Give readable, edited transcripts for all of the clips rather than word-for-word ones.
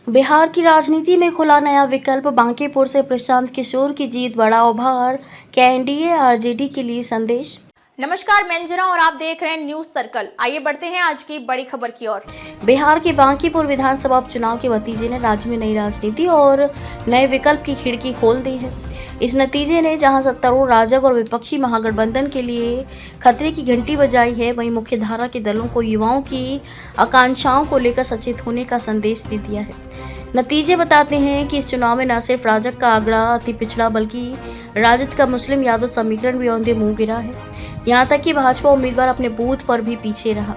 बिहार की राजनीति में खुला नया विकल्प, बांकीपुर से प्रशांत किशोर की जीत बड़ा उभार, क्या एनडीए आरजेडी के लिए संदेश। नमस्कार, मैं अंजना और आप देख रहे हैं न्यूज सर्कल। आइए बढ़ते हैं आज की बड़ी खबर की ओर। बिहार के बांकीपुर विधानसभा उपचुनाव के नतीजे ने राज्य में नई राजनीति और नए विकल्प की खिड़की खोल दी है। इस नतीजे ने जहां सत्तारूढ़ राजग और विपक्षी महागठबंधन के लिए खतरे की घंटी बजाई है, वहीं मुख्यधारा के दलों को युवाओं की आकांक्षाओं को लेकर सचेत होने का संदेश भी दिया है। नतीजे बताते हैं कि इस चुनाव में न सिर्फ राजग का आंकड़ा अति पिछड़ा, बल्कि राजद का मुस्लिम यादव समीकरण भी औंधे मुंह गिरा है। यहाँ तक कि भाजपा उम्मीदवार अपने बूथ पर भी पीछे रहा।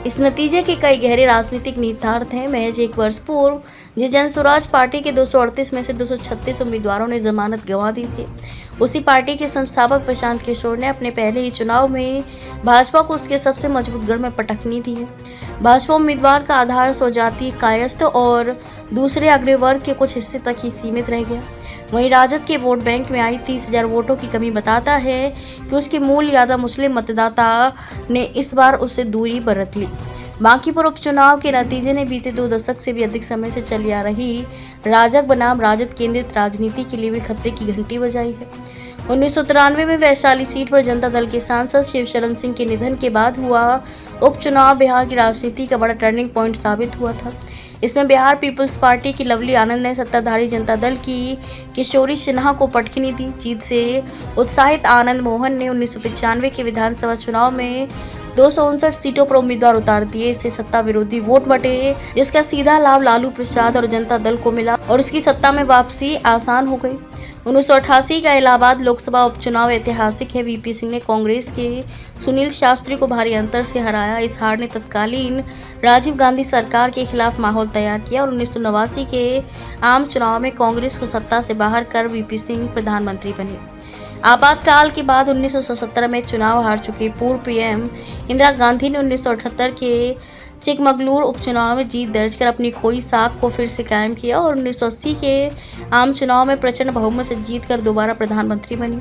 इस नतीजे के कई गहरे राजनीतिक निहितार्थ हैं। महज एक वर्ष पूर्व जिस जन स्वराज पार्टी के 238 में से 236 उम्मीदवारों ने जमानत गंवा दी थी, उसी पार्टी के संस्थापक प्रशांत किशोर ने अपने पहले ही चुनाव में भाजपा को उसके सबसे मजबूत गढ़ में पटकनी दी है। भाजपा उम्मीदवार का आधार स्वजाति, कायस्थ और दूसरे अग्रवर्ग वर्ग के कुछ हिस्से तक ही सीमित रह गया। वहीं राजद के वोट बैंक में आई 30,000 वोटों की कमी बताता है कि उसके मूल यादव मुस्लिम मतदाता ने इस बार उससे दूरी बरत ली। बांकीपुर उपचुनाव के नतीजे ने बीते 2 दशक से भी अधिक समय से चली आ रही राजग बनाम राजद केंद्रित राजनीति के लिए भी खतरे की घंटी बजाई है। 1993 में वैशाली सीट पर जनता दल के सांसद शिवशरण सिंह के निधन के बाद हुआ उपचुनाव बिहार की राजनीति का बड़ा टर्निंग पॉइंट साबित हुआ था। इसमें बिहार पीपल्स पार्टी की लवली आनंद ने सत्ताधारी जनता दल की किशोरी सिन्हा को पटखनी दी। जीत से उत्साहित आनंद मोहन ने 1995 के विधानसभा चुनाव में 259 सीटों पर उम्मीदवार उतार दिए। इससे सत्ता विरोधी वोट बटे, जिसका सीधा लाभ लालू प्रसाद और जनता दल को मिला और उसकी सत्ता में वापसी आसान हो गई। 1988 का इलाहाबाद लोकसभा उपचुनाव ऐतिहासिक है। वीपी सिंह ने कांग्रेस के सुनील शास्त्री को भारी अंतर से हराया। इस हार ने तत्कालीन राजीव गांधी सरकार के खिलाफ माहौल तैयार किया और 1989 के आम चुनाव में कांग्रेस को सत्ता से बाहर कर वीपी सिंह प्रधानमंत्री बने। आपातकाल के बाद 1977 में चुनाव हार चुके पूर्व पीएम इंदिरा गांधी ने 1978 के चिकमगलूर उपचुनाव में जीत दर्ज कर अपनी खोई साख को फिर से कायम किया और 1980 के आम चुनाव में प्रचंड बहुमत से जीतकर दोबारा प्रधानमंत्री बनी।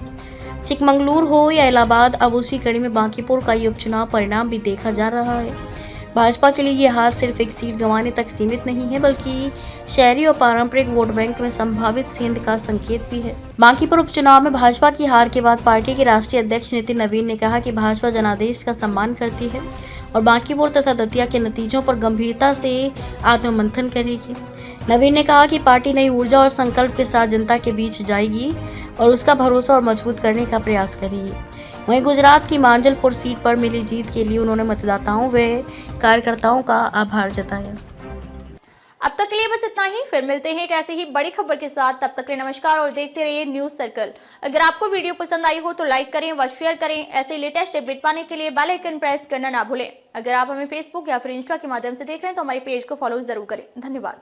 चिकमगलूर हो या इलाहाबाद, अब उसी कड़ी में बांकीपुर का ये उपचुनाव परिणाम भी देखा जा रहा है। भाजपा के लिए ये हार सिर्फ एक सीट गंवाने तक सीमित नहीं है, बल्कि शहरी और पारंपरिक वोट बैंक में संभावित सेंध का संकेत भी है। बांकीपुर उपचुनाव में भाजपा की हार के बाद पार्टी के राष्ट्रीय अध्यक्ष नितिन नवीन ने कहा कि भाजपा जनादेश का सम्मान करती है और बांकीपुर तथा दतिया के नतीजों पर गंभीरता से आत्ममंथन करेगी। नवीन ने कहा कि पार्टी नई ऊर्जा और संकल्प के साथ जनता के बीच जाएगी और उसका भरोसा और मजबूत करने का प्रयास करेगी। वहीं गुजरात की मांजलपुर सीट पर मिली जीत के लिए उन्होंने मतदाताओं व कार्यकर्ताओं का आभार जताया। अब तक के लिए बस इतना ही। फिर मिलते हैं एक ऐसे ही बड़ी खबर के साथ। तब तक के लिए नमस्कार और देखते रहिए न्यूज सर्कल। अगर आपको वीडियो पसंद आई हो तो लाइक करें व शेयर करें। ऐसे लेटेस्ट अपडेट पाने के लिए बेल आइकन प्रेस करना ना भूलें। अगर आप हमें फेसबुक या फिर इंस्टा के माध्यम से देख रहे हैं तो हमारे पेज को फॉलो जरूर करें। धन्यवाद।